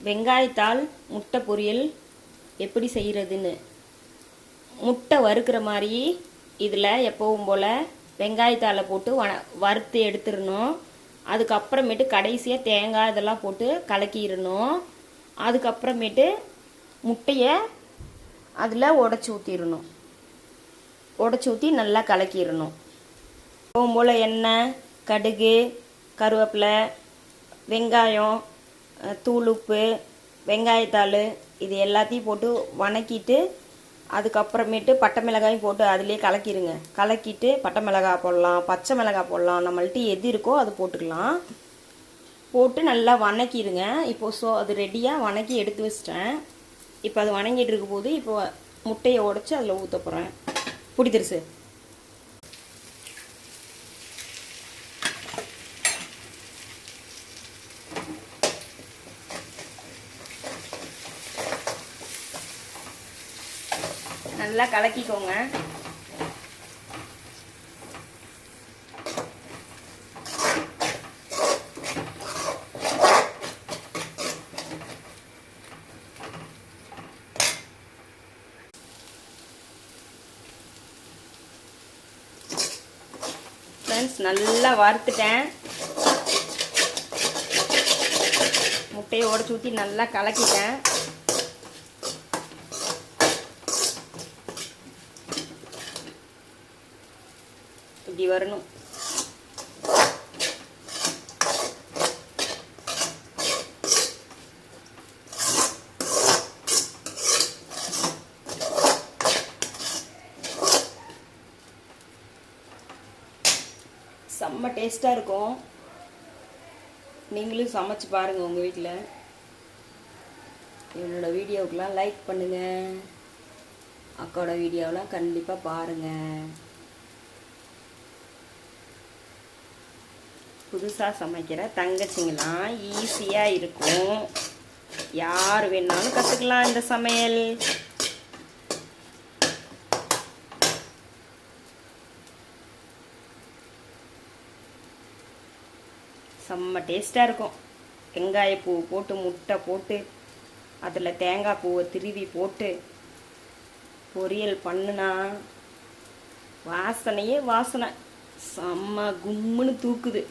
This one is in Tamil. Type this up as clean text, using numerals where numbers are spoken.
வெங்காயத்தால் முட்டை பொரியல் எப்படி செய்கிறதுன்னு. முட்டை வறுக்கிற மாதிரி இதில் எப்பவும் போல் வெங்காயத்தால் போட்டு வறுத்து எடுத்துடணும். அதுக்கப்புறமேட்டு கடைசியாக தேங்காய் இதெல்லாம் போட்டு கலக்கிடணும். அதுக்கப்புறமேட்டு முட்டையை அதில் உடச்சி ஊற்றிடணும். உடச்சி ஊற்றி நல்லா கலக்கிடணும். எப்பவும் போல் எண்ணெய், கடுகு, கருவேப்பிலை, வெங்காயம், தூள் உப்பு, வெங்காயத்தாள் இது எல்லாத்தையும் போட்டு வணக்கிட்டு அதுக்கப்புறமேட்டு பட்டை மிளகாயும் போட்டு அதிலே கலக்கிடுங்க. கலக்கிட்டு பட்டை மிளகாய் போடலாம், பச்சை மிளகாய் போடலாம், நம்மள்ட்ட எது இருக்கோ அது போட்டுக்கலாம். போட்டு நல்லா வணக்கிடுங்க. இப்போது அது ரெடியாக வணக்கி எடுத்து வச்சிட்டேன். இப்போ அது வணங்கிட்டு இருக்க போது இப்போ முட்டையை உடச்சி அதில் ஊற்ற போகிறேன். பிடித்திருச்சு. நல்லா கலக்கிக்கோங்க. ஃப்ரெண்ட்ஸ், நல்லா வறுத்துட்டேன். முட்டையை உடச்சி ஊற்றி நல்லா கலக்கிட்டேன். இப்படி வரணும். செம்ம டேஸ்ட்டாக இருக்கும். நீங்களும் சமைச்சு பாருங்கள் உங்கள் வீட்டில். என்னோடய வீடியோவுக்கெலாம் லைக் பண்ணுங்கள். அக்காவோட வீடியோவெலாம் கண்டிப்பாக பாருங்கள். புதுசாக சமைக்கிற தங்கச்சிங்களாம் ஈஸியாக இருக்கும். யார் வேணாலும் கற்றுக்கலாம் இந்த சமையல். செம்ம டேஸ்ட்டாக இருக்கும். வெங்காயப்பூ போட்டு முட்டை போட்டு அதில் தேங்காய் பூவை திருவி போட்டு பொரியல் பண்ணுனா வாசனையே வாசனை செம்ம கும்முன்னு தூக்குது.